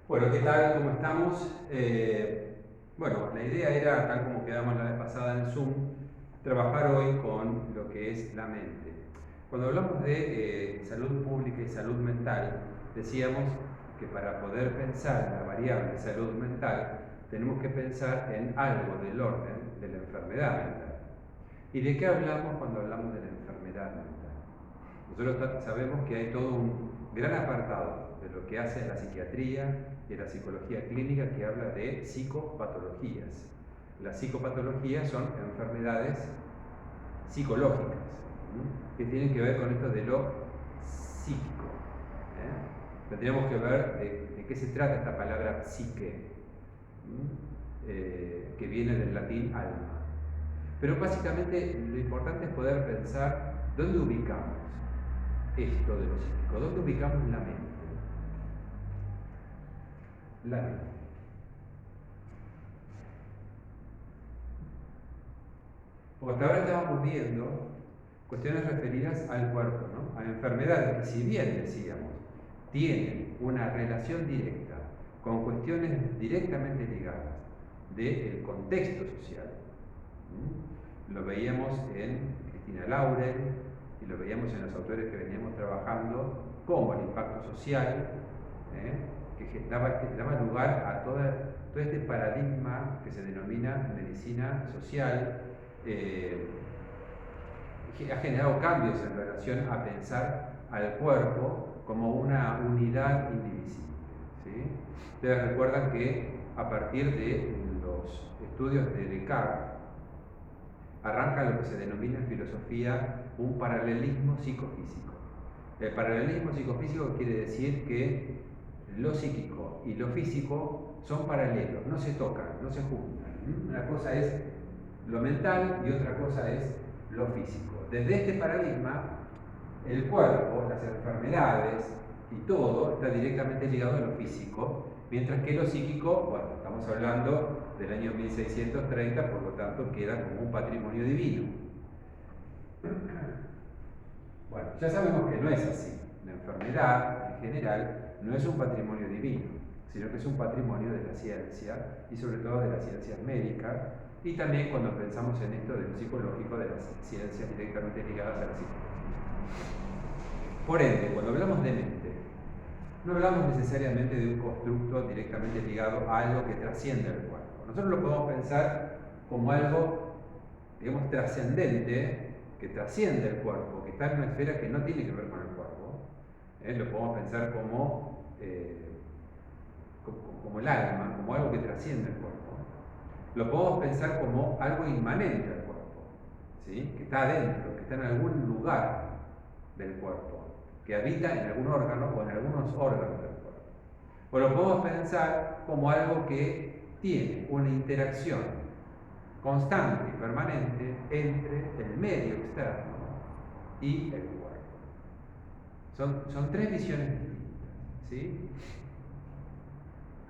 Bueno, ¿qué tal? ¿Cómo estamos? Bueno, la idea era, tal como quedamos la vez pasada en Zoom, trabajar hoy con lo que es la mente. Cuando hablamos de salud pública y salud mental, decíamos que para poder pensar en la variable salud mental, tenemos que pensar en algo del orden de la enfermedad mental. ¿Y de qué hablamos cuando hablamos de la enfermedad mental? Nosotros sabemos que hay todo un gran apartado de lo que hace la psiquiatría y la psicología clínica que habla de psicopatologías. Las psicopatologías son enfermedades psicológicas, que tienen que ver con esto de lo psíquico. Tendríamos que ver de qué se trata esta palabra psique, que viene del latín alma. Pero básicamente lo importante es poder pensar dónde ubicamos esto de lo psíquico, dónde ubicamos la mente. La mente. Porque hasta ahora estábamos viendo cuestiones referidas al cuerpo, ¿no? A enfermedades que, si bien decíamos, tienen una relación directa con cuestiones directamente ligadas del contexto social. Lo veíamos en Cristina Laurel y lo veíamos en los autores que veníamos trabajando, como el impacto social, que daba lugar a todo este paradigma que se denomina medicina social. eh, ha generado cambios en relación a pensar al cuerpo como una unidad indivisible. ¿Sí? Ustedes recuerdan que a partir de los estudios de Descartes arranca lo que se denomina en filosofía un paralelismo psicofísico. El paralelismo psicofísico quiere decir que lo psíquico y lo físico son paralelos, no se tocan, no se juntan. Una cosa es lo mental y otra cosa es lo físico. Desde este paradigma, el cuerpo, las enfermedades y todo está directamente ligado a lo físico, mientras que lo psíquico, bueno, estamos hablando del año 1630, por lo tanto queda como un patrimonio divino. Bueno, ya sabemos que no es así. La enfermedad, en general, no es un patrimonio divino, sino que es un patrimonio de la ciencia y sobre todo de las ciencias médicas y también cuando pensamos en esto de lo psicológico, de las ciencias directamente ligadas a la psicología. Por ende, cuando hablamos de mente, no hablamos necesariamente de un constructo directamente ligado a algo que trasciende el cuerpo. Nosotros lo podemos pensar como algo, digamos, trascendente, que trasciende el cuerpo, que está en una esfera que no tiene que ver con el cuerpo. Lo podemos pensar como el alma, como algo que trasciende el cuerpo. Lo podemos pensar como algo inmanente al cuerpo, ¿sí? Que está adentro, que está en algún lugar del cuerpo, que habita en algún órgano o en algunos órganos del cuerpo. O lo podemos pensar como algo que tiene una interacción constante y permanente entre el medio externo y el cuerpo. Son tres visiones distintas, ¿sí?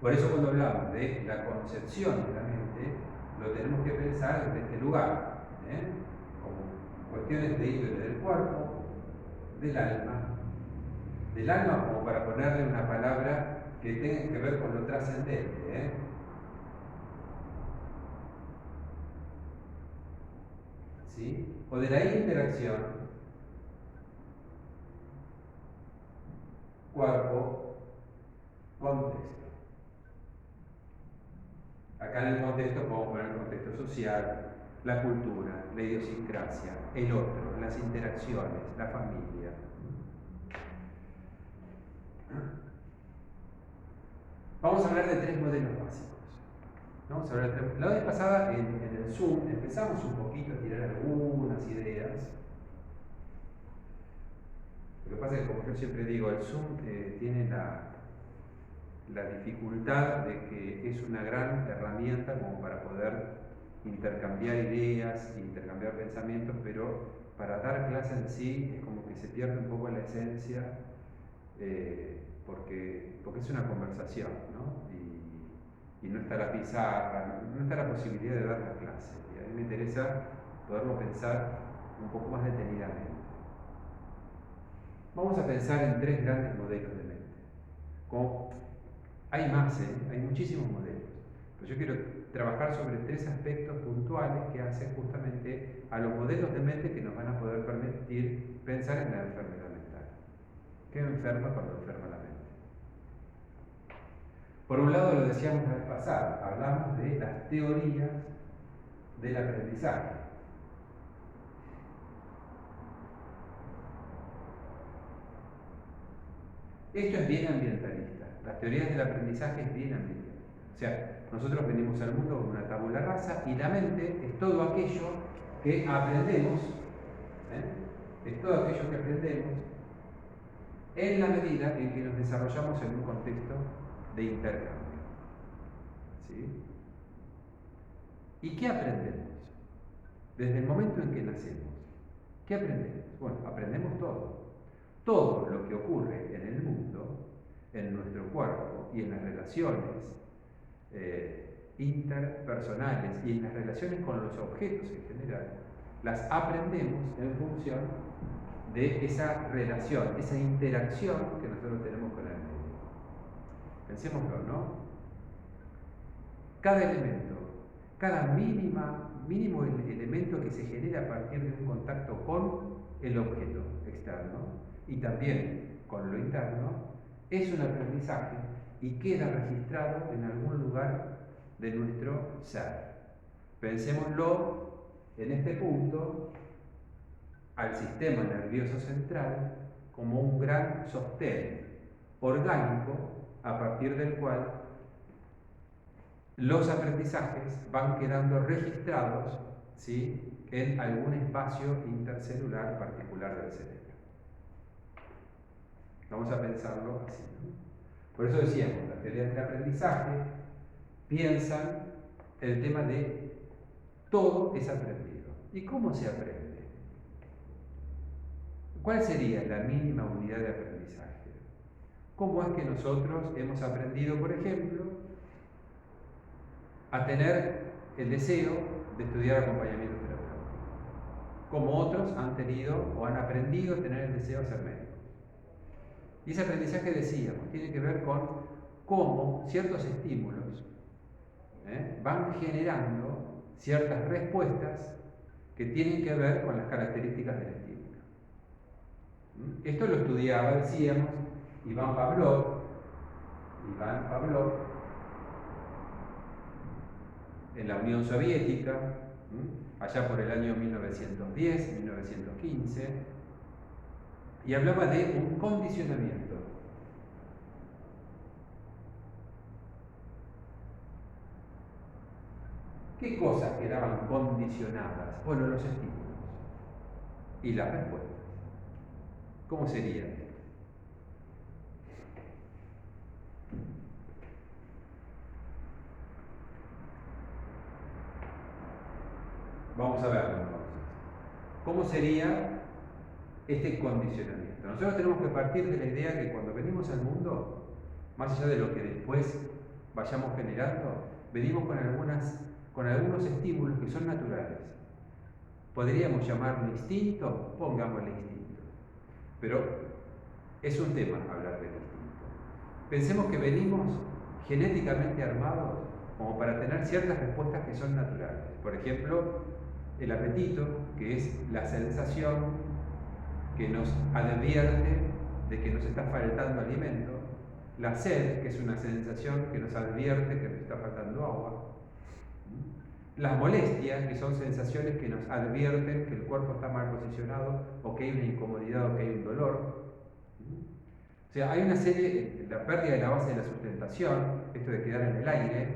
Por eso cuando hablamos de la concepción de la mente, lo tenemos que pensar desde este lugar, como cuestiones de índole del cuerpo, del alma como para ponerle una palabra que tenga que ver con lo trascendente, ¿sí? O de la interacción cuerpo-contexto. Acá en el contexto podemos poner el contexto social, la cultura, la idiosincrasia, el otro, las interacciones, la familia. Vamos a hablar de tres modelos básicos. Vamos a hablar de tres. La vez pasada en el Zoom empezamos un poquito a tirar algunas ideas. Lo que pasa es que, como yo siempre digo, el Zoom tiene la dificultad de que es una gran herramienta como para poder intercambiar ideas, intercambiar pensamientos, pero para dar clase en sí es como que se pierde un poco la esencia, porque es una conversación, ¿no? Y no está la pizarra, no está la posibilidad de dar la clase. Y a mí me interesa poderlo pensar un poco más detenidamente. Vamos a pensar en tres grandes modelos de mente. Como Hay más, hay muchísimos modelos. Pero yo quiero trabajar sobre 3 aspectos puntuales que hacen justamente a los modelos de mente que nos van a poder permitir pensar en la enfermedad mental. ¿Qué enferma cuando enferma la mente? Por un lado, lo decíamos la vez pasada, hablamos de las teorías del aprendizaje. Esto es bien ambientalista. Las teorías del aprendizaje es bien ambientalista. O sea, nosotros venimos al mundo con una tabula rasa y la mente es todo aquello que aprendemos, es todo aquello que aprendemos en la medida en que nos desarrollamos en un contexto de intercambio. ¿Sí? ¿Y qué aprendemos? Desde el momento en que nacemos, ¿qué aprendemos? Bueno, aprendemos todo. Todo lo que ocurre en el mundo, en nuestro cuerpo y en las relaciones interpersonales y en las relaciones con los objetos en general, las aprendemos en función de esa relación, esa interacción que nosotros tenemos con el medio. Pensémoslo, ¿no? Cada elemento, cada mínimo elemento que se genera a partir de un contacto con el objeto externo y también con lo interno, es un aprendizaje y queda registrado en algún lugar de nuestro ser. Pensémoslo en este punto al sistema nervioso central como un gran sostén orgánico a partir del cual los aprendizajes van quedando registrados, ¿sí?, en algún espacio intercelular particular del cerebro. Vamos a pensarlo así, ¿no? Por eso decíamos, las teorías del aprendizaje piensan el tema de todo es aprendido. ¿Y cómo se aprende? ¿Cuál sería la mínima unidad de aprendizaje? ¿Cómo es que nosotros hemos aprendido, por ejemplo, a tener el deseo de estudiar acompañamiento terapéutico? Como otros han tenido o han aprendido a tener el deseo de ser médicos. Y ese aprendizaje, decíamos, tiene que ver con cómo ciertos estímulos van generando ciertas respuestas que tienen que ver con las características del estímulo. Esto lo estudiaba, decíamos, Iván Pavlov, en la Unión Soviética, allá por el año 1910, 1915, y hablaba de un condicionamiento. ¿Qué cosas quedaban condicionadas? Bueno, los estímulos y las respuestas. ¿Cómo sería? Vamos a verlo entonces. ¿Cómo sería este condicionamiento? Nosotros tenemos que partir de la idea que cuando venimos al mundo, más allá de lo que después vayamos generando, venimos con algunos estímulos que son naturales. ¿Podríamos llamarlo instinto? Pongámosle instinto. Pero es un tema hablar del instinto. Pensemos que venimos genéticamente armados como para tener ciertas respuestas que son naturales. Por ejemplo, el apetito, que es la sensación que nos advierte de que nos está faltando alimento. La sed, que es una sensación que nos advierte que nos está faltando agua. Las molestias, que son sensaciones que nos advierten que el cuerpo está mal posicionado o que hay una incomodidad o que hay un dolor. O sea, hay una serie, la pérdida de la base de la sustentación, esto de quedar en el aire.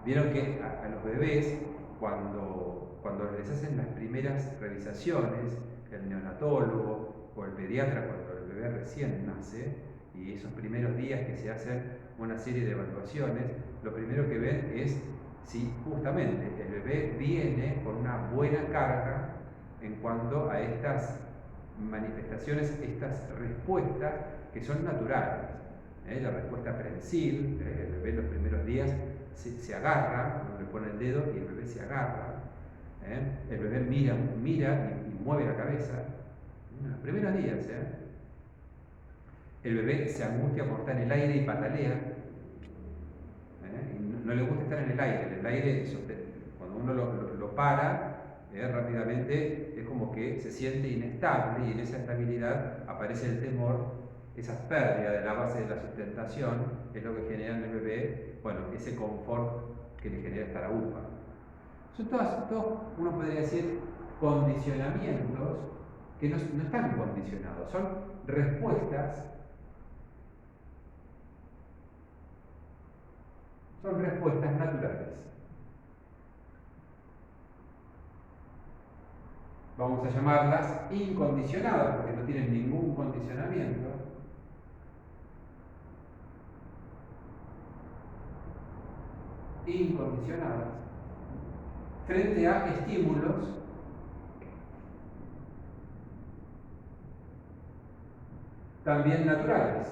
Vieron que a los bebés, cuando les hacen las primeras revisaciones, el neonatólogo o el pediatra cuando el bebé recién nace, y esos primeros días que se hacen una serie de evaluaciones, lo primero que ven es si justamente el bebé viene con una buena carga en cuanto a estas manifestaciones, estas respuestas que son naturales. La respuesta prensil, el bebé los primeros días se agarra, uno le pone el dedo y el bebé se agarra. El bebé mira y mueve la cabeza. En los primeros días. El bebé se angustia por estar en el aire y patalea. Y no le gusta estar en el aire. El aire, cuando uno lo para, rápidamente es como que se siente inestable, y en esa estabilidad aparece el temor. Esa pérdida de la base de la sustentación es lo que genera en el bebé, bueno, ese confort que le genera estar a UPA. Son todos, uno podría decir, condicionamientos que no están condicionados, son respuestas naturales. Vamos a llamarlas incondicionadas porque no tienen ningún condicionamiento. Incondicionadas frente a estímulos también naturales,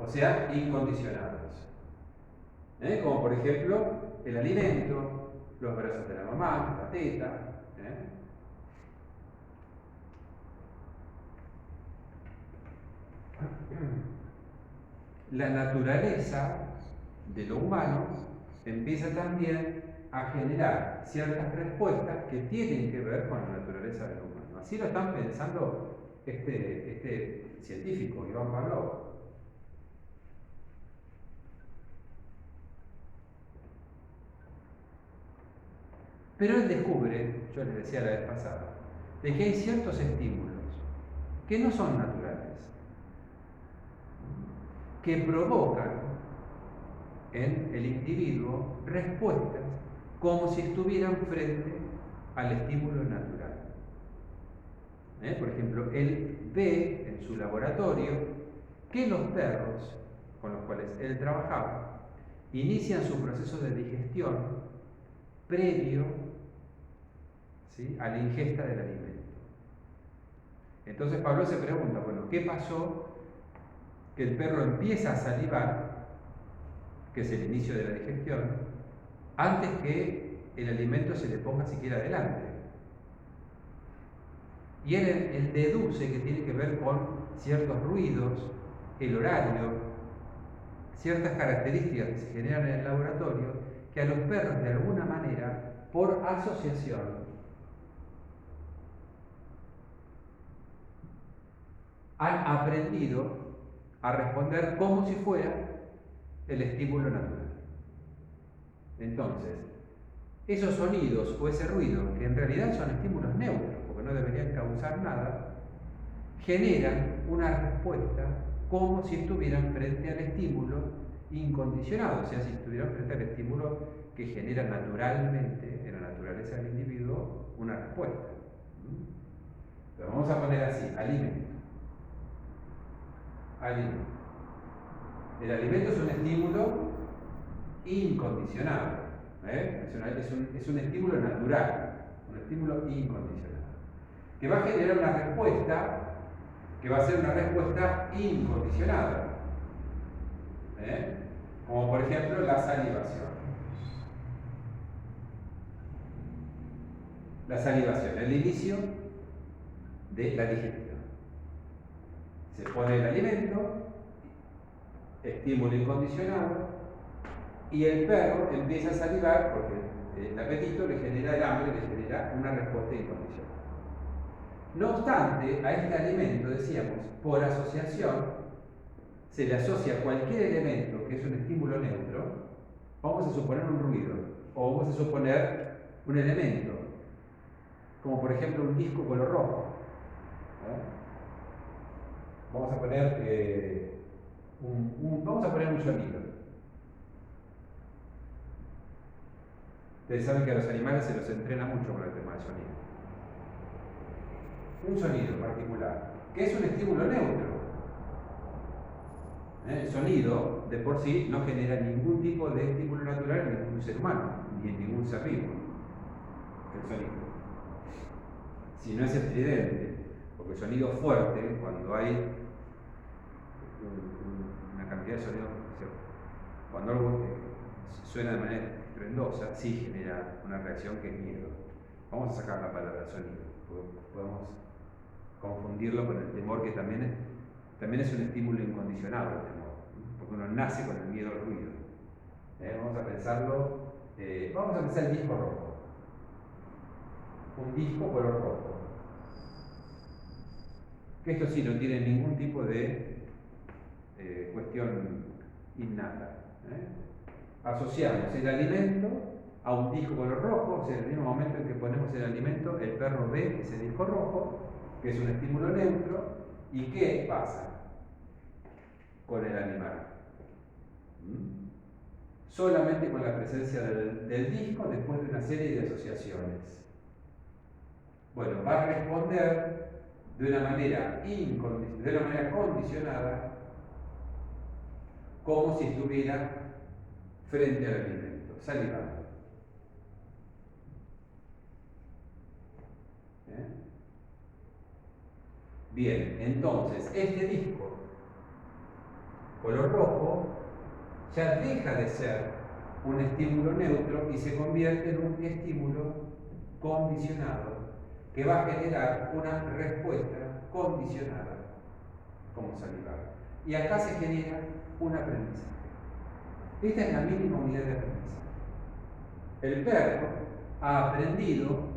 o sea, incondicionados. Como por ejemplo el alimento, los brazos de la mamá, la teta. La naturaleza de lo humano empieza también a generar ciertas respuestas que tienen que ver con la naturaleza de lo humano. Así lo están pensando este científico, Iván Pavlov. Pero él descubre, yo les decía la vez pasada, de que hay ciertos estímulos que no son naturales, que provocan en el individuo respuestas como si estuvieran frente al estímulo natural. Por ejemplo, él ve en su laboratorio que los perros con los cuales él trabajaba inician su proceso de digestión previo, ¿sí?, a la ingesta del alimento. Entonces Pablo se pregunta, bueno, ¿qué pasó que el perro empieza a salivar, que es el inicio de la digestión, antes que el alimento se le ponga siquiera adelante? Y él deduce que tiene que ver con ciertos ruidos, el horario, ciertas características que se generan en el laboratorio, que a los perros de alguna manera, por asociación, han aprendido a responder como si fuera el estímulo natural. Entonces, esos sonidos o ese ruido, que en realidad son estímulos neutros, porque no deberían causar nada, generan una respuesta como si estuvieran frente al estímulo incondicionado, o sea, si estuvieran frente al estímulo que genera naturalmente en la naturaleza del individuo una respuesta. Lo vamos a poner así: alimento. Alimento. El alimento es un estímulo incondicionado. Es un estímulo natural, un estímulo incondicionado, que va a generar una respuesta que va a ser una respuesta incondicionada, como por ejemplo la salivación. La salivación, el inicio de la digestión. Se pone el alimento, estímulo incondicionado, y el perro empieza a salivar porque el apetito le genera el hambre, le genera una respuesta incondicional. No obstante, a este alimento, decíamos, por asociación, se le asocia cualquier elemento que es un estímulo neutro. Vamos a suponer un ruido, o vamos a suponer un elemento, como por ejemplo un disco color rojo. Vamos a poner un sonido. Ustedes saben que a los animales se los entrena mucho con el tema del sonido. Un sonido particular, que es un estímulo neutro. El sonido, de por sí, no genera ningún tipo de estímulo natural en ningún ser humano, ni en ningún ser vivo. El sonido. Si no es estridente, porque el sonido fuerte, cuando hay una cantidad de sonido, cuando algo suena de manera estruendosa, sí genera una reacción que es miedo. Vamos a sacar la palabra sonido, porque podemos confundir confundirlo con el temor, que también es un estímulo incondicionado el temor, porque uno nace con el miedo al ruido. Vamos a pensarlo, vamos a pensar el disco rojo. Un disco color rojo. Que esto sí no tiene ningún tipo de cuestión innata. Asociamos el alimento a un disco color rojo, o sea, en el mismo momento en que ponemos el alimento, el perro ve ese disco rojo, que es un estímulo neutro, ¿y qué pasa con el animal? Solamente con la presencia del disco, después de una serie de asociaciones. Bueno, va a responder de una manera condicionada, como si estuviera frente al alimento, salivando. Bien, entonces este disco color rojo ya deja de ser un estímulo neutro y se convierte en un estímulo condicionado que va a generar una respuesta condicionada como salivar. Y acá se genera un aprendizaje. Esta es la mínima unidad de aprendizaje. El perro ha aprendido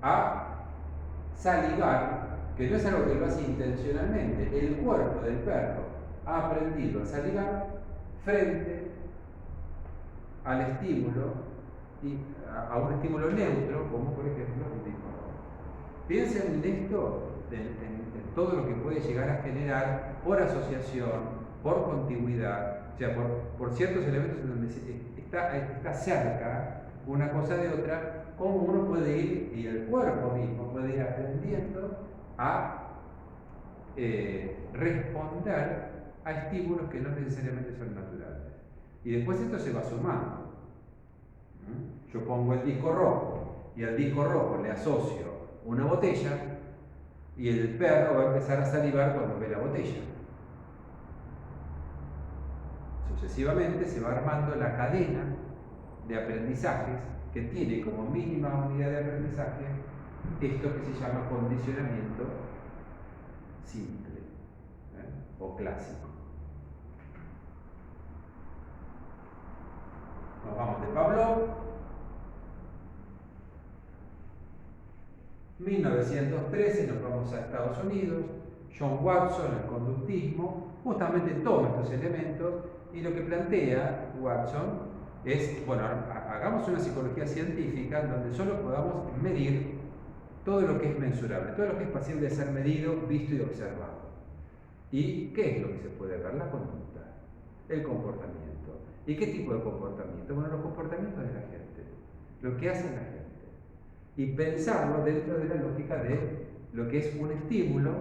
a salivar, que no es algo que lo hace intencionalmente. El cuerpo del perro ha aprendido a salivar frente al estímulo, a un estímulo neutro, como por ejemplo un disco rojo. Piensen en esto, en todo lo que puede llegar a generar por asociación, por contigüidad, o sea, por ciertos elementos en donde está cerca una cosa de otra, cómo uno puede ir, y el cuerpo mismo puede ir aprendiendo a responder a estímulos que no necesariamente son naturales. Y después esto se va sumando. Yo pongo el disco rojo y al disco rojo le asocio una botella y el perro va a empezar a salivar cuando ve la botella. Sucesivamente se va armando la cadena de aprendizajes que tiene como mínima unidad de aprendizaje esto que se llama condicionamiento simple o clásico. Nos vamos de Pavlov, 1913, nos vamos a Estados Unidos. John Watson, el conductismo, justamente toma estos elementos y lo que plantea Watson es, bueno, hagamos una psicología científica en donde solo podamos medir todo lo que es mensurable, todo lo que es pasible de ser medido, visto y observado. ¿Y qué es lo que se puede ver? La conducta, el comportamiento. ¿Y qué tipo de comportamiento? Bueno, los comportamientos de la gente, lo que hace la gente. Y pensarlo dentro de la lógica de lo que es un estímulo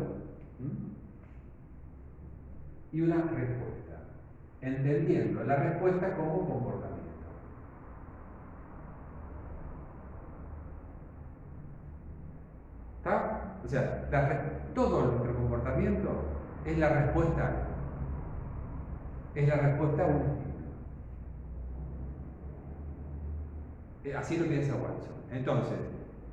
y una respuesta, entendiendo la respuesta como comportamiento. ¿Está? O sea, todo nuestro comportamiento es la respuesta a algo. Es la respuesta a un estímulo. Así lo piensa Watson. Entonces,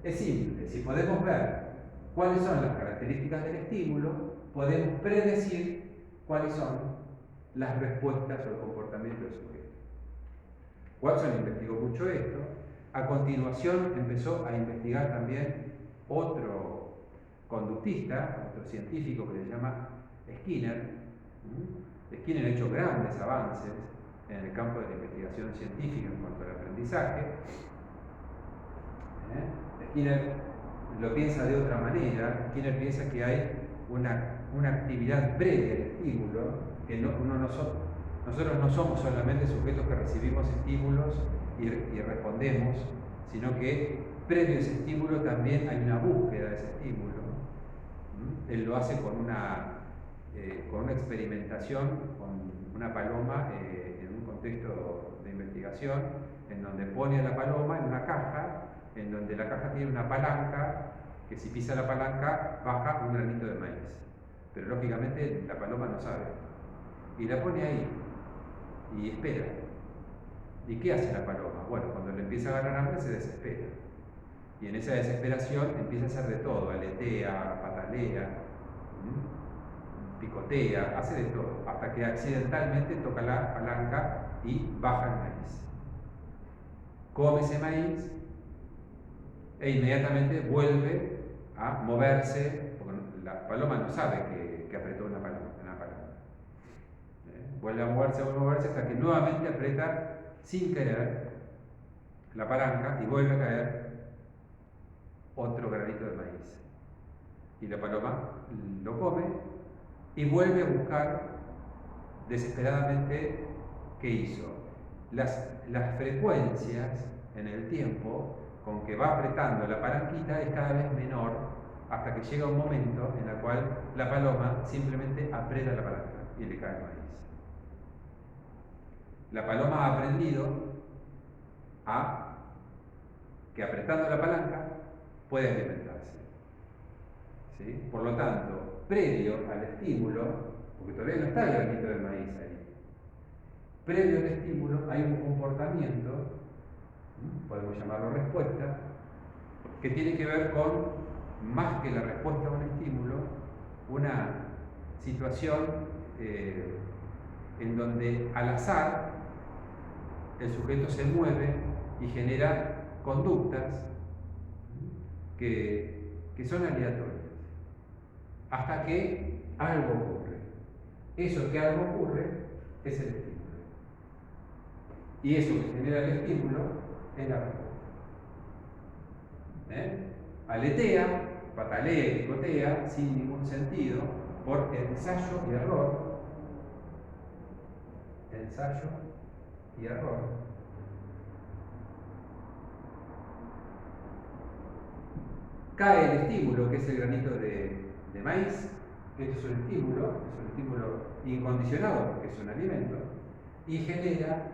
es simple. Si podemos ver cuáles son las características del estímulo, podemos predecir cuáles son las respuestas o el comportamiento del sujeto. Watson investigó mucho esto. A continuación empezó a investigar también otro conductista, otro científico que se llama Skinner. Skinner ha hecho grandes avances en el campo de la investigación científica en cuanto al aprendizaje. Skinner lo piensa de otra manera. Skinner piensa que hay una actividad previa al estímulo, que nosotros no somos solamente sujetos que recibimos estímulos y respondemos, sino que previo a ese estímulo también hay una búsqueda de ese estímulo. Él lo hace con una experimentación con una paloma en un contexto de investigación, en donde pone a la paloma en una caja, en donde la caja tiene una palanca, que si pisa la palanca baja un granito de maíz. Pero lógicamente la paloma no sabe. Y la pone ahí y espera. ¿Y qué hace la paloma? Bueno, cuando le empieza a ganar hambre se desespera. Y en esa desesperación empieza a hacer de todo, aletea, patalea, picotea, hace de todo, hasta que accidentalmente toca la palanca y baja el maíz. Come ese maíz e inmediatamente vuelve a moverse, porque la paloma no sabe que apretó una palanca. Vuelve a moverse hasta que nuevamente aprieta sin querer la palanca y vuelve a caer otro granito de maíz. Y la paloma lo come y vuelve a buscar desesperadamente qué hizo. Las frecuencias en el tiempo con que va apretando la palanquita es cada vez menor hasta que llega un momento en el cual la paloma simplemente aprieta la palanca y le cae el maíz. La paloma ha aprendido a que apretando la palanca puede alimentarse. ¿Sí? Por lo tanto, previo al estímulo, porque todavía no está el granito de maíz ahí, previo al estímulo hay un comportamiento, podemos llamarlo respuesta, que tiene que ver con, más que la respuesta a un estímulo, una situación en donde al azar el sujeto se mueve y genera conductas que son aleatorias, hasta que algo ocurre. Eso que algo ocurre es el estímulo. Y eso que genera el estímulo es la respuesta. Aletea, patalea y picotea sin ningún sentido por ensayo y error. Ensayo y error. Cae el estímulo, que es el granito de maíz. Esto es un estímulo incondicionado porque es un alimento, y genera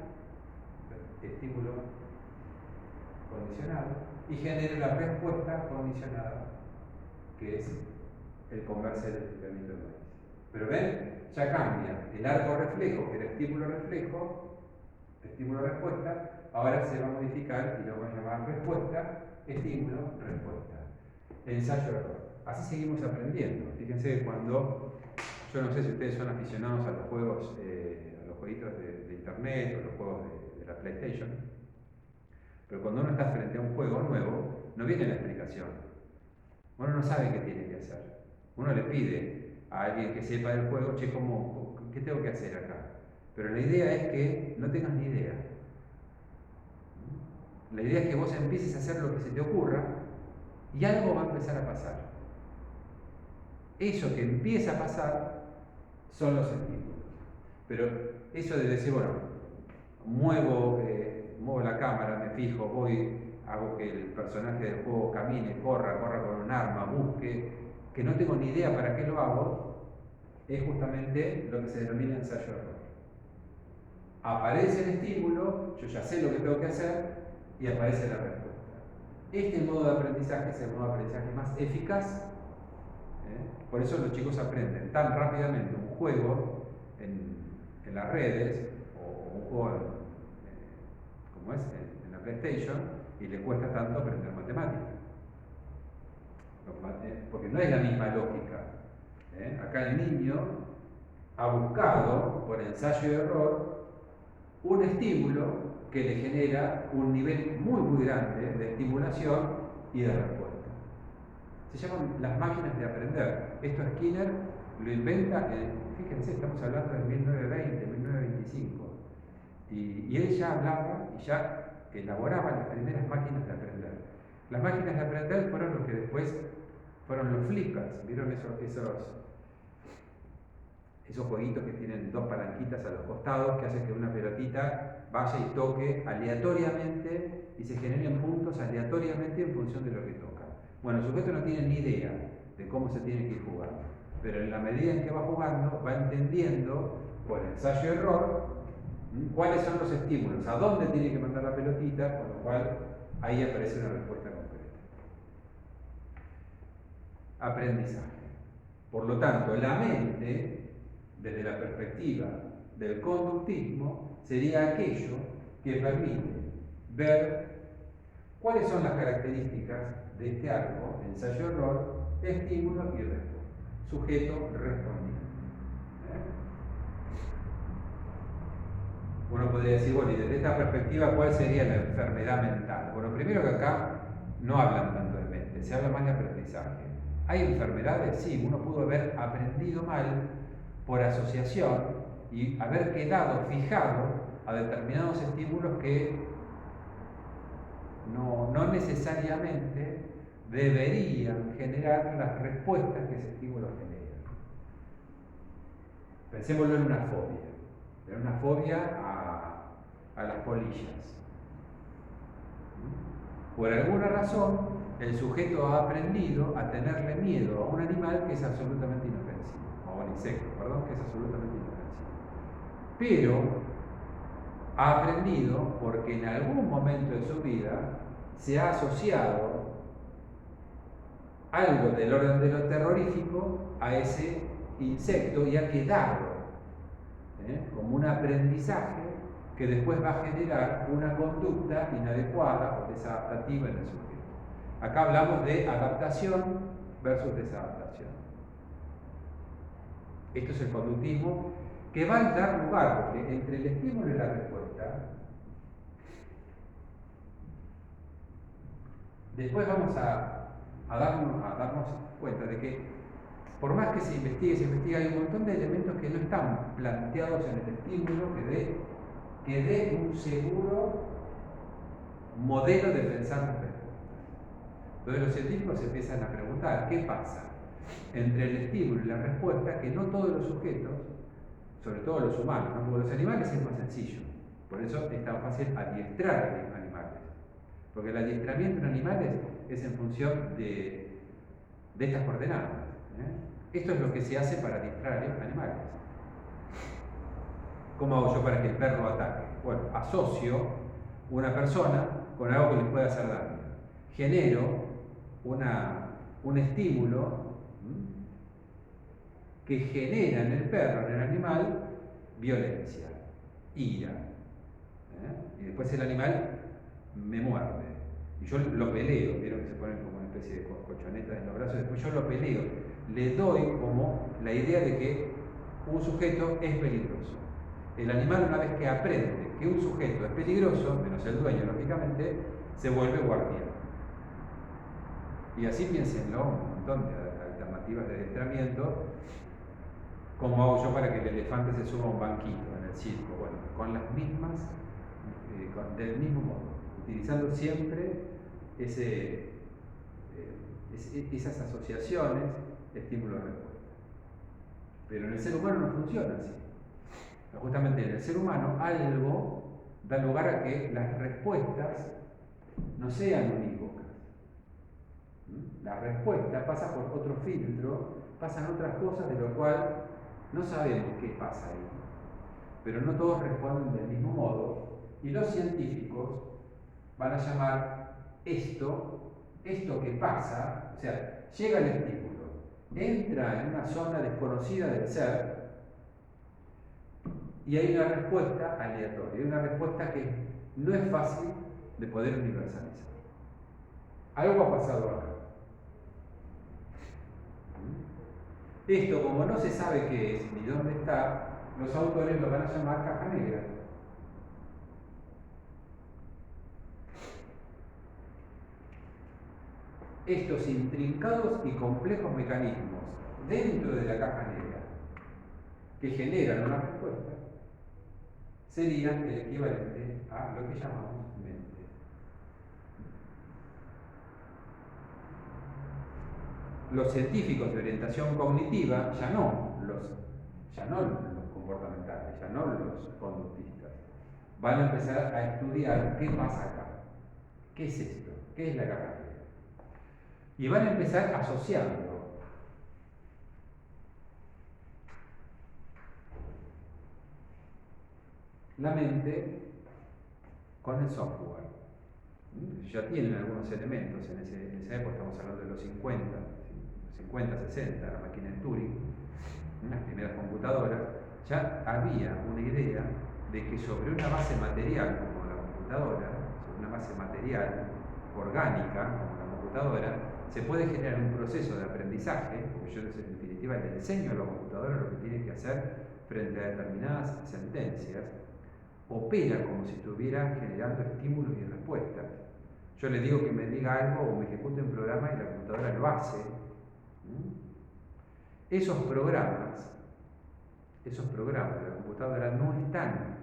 estímulo condicionado y genera la respuesta condicionada, que es el comerse el granito de maíz. Pero ven, ya cambia el arco reflejo, que era estímulo-reflejo, estímulo-respuesta, ahora se va a modificar y lo vamos a llamar respuesta, estímulo-respuesta. Ensayo-error. Así seguimos aprendiendo. Fíjense que cuando, yo no sé si ustedes son aficionados a los juegos, a los jueguitos de internet o los juegos de la PlayStation, pero cuando uno está frente a un juego nuevo, no viene la explicación. Uno no sabe qué tiene que hacer. Uno le pide a alguien que sepa del juego, che, ¿qué tengo que hacer acá? Pero la idea es que no tengas ni idea. La idea es que vos empieces a hacer lo que se te ocurra y algo va a empezar a pasar. Eso que empieza a pasar son los estímulos. Pero eso de decir, bueno, muevo la cámara, me fijo, voy, hago que el personaje del juego camine, corra con un arma, busque, que no tengo ni idea para qué lo hago, es justamente lo que se denomina ensayo-error. Aparece el estímulo, yo ya sé lo que tengo que hacer y aparece la respuesta. Este modo de aprendizaje es el modo de aprendizaje más eficaz. Por eso los chicos aprenden tan rápidamente un juego en las redes o un juego como es en la PlayStation y les cuesta tanto aprender matemáticas. Porque no es la misma lógica. Acá el niño ha buscado, por ensayo y error, un estímulo que le genera un nivel muy grande de estimulación y de respuesta. Se llaman las máquinas de aprender. Esto Skinner lo inventa, fíjense, estamos hablando de 1920, 1925. Y él ya hablaba y ya elaboraba las primeras máquinas de aprender. Las máquinas de aprender fueron lo que después fueron los flippers. ¿Vieron esos jueguitos que tienen dos palanquitas a los costados que hacen que una pelotita vaya y toque aleatoriamente y se generen puntos aleatoriamente en función de lo que toca? Bueno, el sujeto no tiene ni idea de cómo se tiene que ir jugando, pero en la medida en que va jugando va entendiendo por ensayo y error cuáles son los estímulos, a dónde tiene que mandar la pelotita, con lo cual ahí aparece una respuesta concreta. Aprendizaje. Por lo tanto, la mente, desde la perspectiva del conductismo, sería aquello que permite ver ¿Cuáles son las características de este arco? Ensayo-error, estímulo y respuesta. Sujeto respondiente. Uno podría decir, bueno, y desde esta perspectiva, ¿cuál sería la enfermedad mental? Bueno, primero que acá no hablan tanto de mente, se habla más de aprendizaje. ¿Hay enfermedades? Sí, uno pudo haber aprendido mal por asociación y haber quedado fijado a determinados estímulos que no necesariamente deberían generar las respuestas que ese estímulo genera. Pensémoslo en una fobia a las polillas. Por alguna razón, el sujeto ha aprendido a tenerle miedo a un animal que es absolutamente inofensivo, o a un insecto, perdón, que es absolutamente inofensivo. Pero ha aprendido porque en algún momento de su vida se ha asociado algo del orden de lo terrorífico a ese insecto y ha quedado como un aprendizaje que después va a generar una conducta inadecuada o desadaptativa en el sujeto. Acá hablamos de adaptación versus desadaptación. Esto es el conductismo que va a dar lugar, porque entre el estímulo y la respuesta, después vamos a darnos cuenta de que por más que se investigue, hay un montón de elementos que no están planteados en el estímulo que dé un seguro modelo de pensar las respuestas. Entonces los científicos se empiezan a preguntar, ¿qué pasa entre el estímulo y la respuesta? Que no todos los sujetos, sobre todo los humanos, ¿no? Porque los animales es más sencillo, por eso es tan fácil adiestrar a animales, porque el adiestramiento en animales es en función de estas coordenadas. Esto es lo que se hace para adiestrar a animales. ¿Cómo hago yo para que el perro ataque? Bueno, asocio una persona con algo que les pueda hacer daño. Genero un estímulo que genera en el perro, en el animal, violencia, ira. Y después el animal me muerde. Y yo lo peleo, vieron que se ponen como una especie de colchonetas en los brazos, después yo lo peleo. Le doy como la idea de que un sujeto es peligroso. El animal, una vez que aprende que un sujeto es peligroso, menos el dueño lógicamente, se vuelve guardián. Y así piénsenlo, un montón de alternativas de adiestramiento. ¿Cómo hago yo para que el elefante se suba a un banquito en el circo? Bueno, con las mismas, del mismo modo, utilizando siempre esas asociaciones estímulo-respuesta. Pero en el ser humano no funciona así. Justamente en el ser humano algo da lugar a que las respuestas no sean unívocas. La respuesta pasa por otro filtro, pasan otras cosas de lo cual no sabemos qué pasa ahí. Pero no todos responden del mismo modo y los científicos van a llamar esto que pasa, o sea, llega el estímulo, entra en una zona desconocida del ser y hay una respuesta aleatoria, hay una respuesta que no es fácil de poder universalizar. Algo ha pasado acá. Esto, como no se sabe qué es ni dónde está, los autores lo van a llamar caja negra. Estos intrincados y complejos mecanismos dentro de la caja negra que generan una respuesta serían el equivalente a lo que llamamos mente. Los científicos de orientación cognitiva, ya no los comportamentales, ya no los conductistas, van a empezar a estudiar qué pasa acá, qué es esto, qué es la caja negra. Y van a empezar asociando la mente con el software. Ya tienen algunos elementos en esa época, estamos hablando de los 50, 60, la máquina de Turing, las primeras computadoras, ya había una idea de que sobre una base material como la computadora, sobre una base material, orgánica, como la computadora, se puede generar un proceso de aprendizaje, porque yo en definitiva le enseño a la computadora lo que tiene que hacer frente a determinadas sentencias, opera como si estuviera generando estímulos y respuestas. Yo le digo que me diga algo o me ejecute un programa y la computadora lo hace. Esos programas de la computadora no están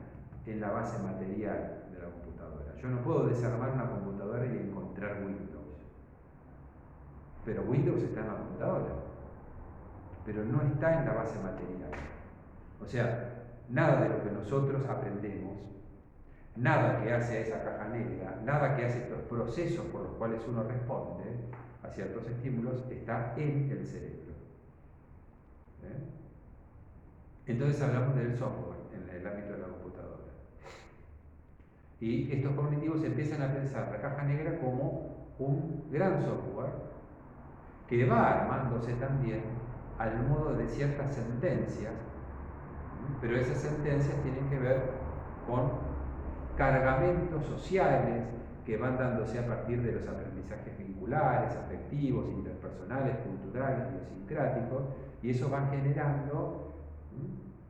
en la base material de la computadora. Yo no puedo desarmar una computadora y encontrar Windows. Pero Windows está en la computadora. Pero no está en la base material. O sea, nada de lo que nosotros aprendemos, nada que hace a esa caja negra, nada que hace estos procesos por los cuales uno responde a ciertos estímulos, está en el cerebro. Entonces hablamos del software en el ámbito de la computadora. Y estos cognitivos empiezan a pensar la caja negra como un gran software que va armándose también al modo de ciertas sentencias, pero esas sentencias tienen que ver con cargamentos sociales que van dándose a partir de los aprendizajes vinculares, afectivos, interpersonales, culturales, idiosincráticos, y eso va generando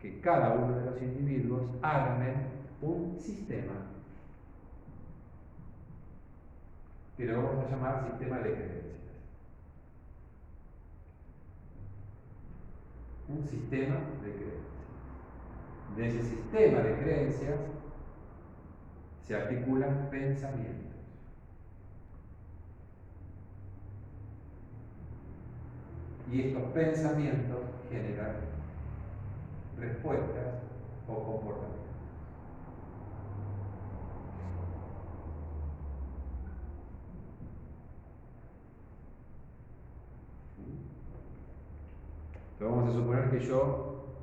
que cada uno de los individuos armen un sistema que lo vamos a llamar sistema de creencias. Un sistema de creencias. De ese sistema de creencias se articulan pensamientos. Y estos pensamientos generan respuestas o comportamientos. Entonces vamos a suponer que yo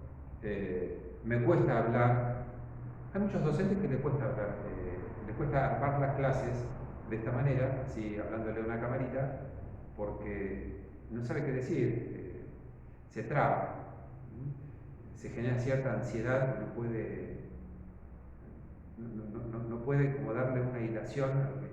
me cuesta hablar. Hay muchos docentes que les cuesta hablar, les cuesta armar las clases de esta manera, así hablándole a una camarita, porque no sabe qué decir, se traba, se genera cierta ansiedad, no puede como darle una hilación a lo que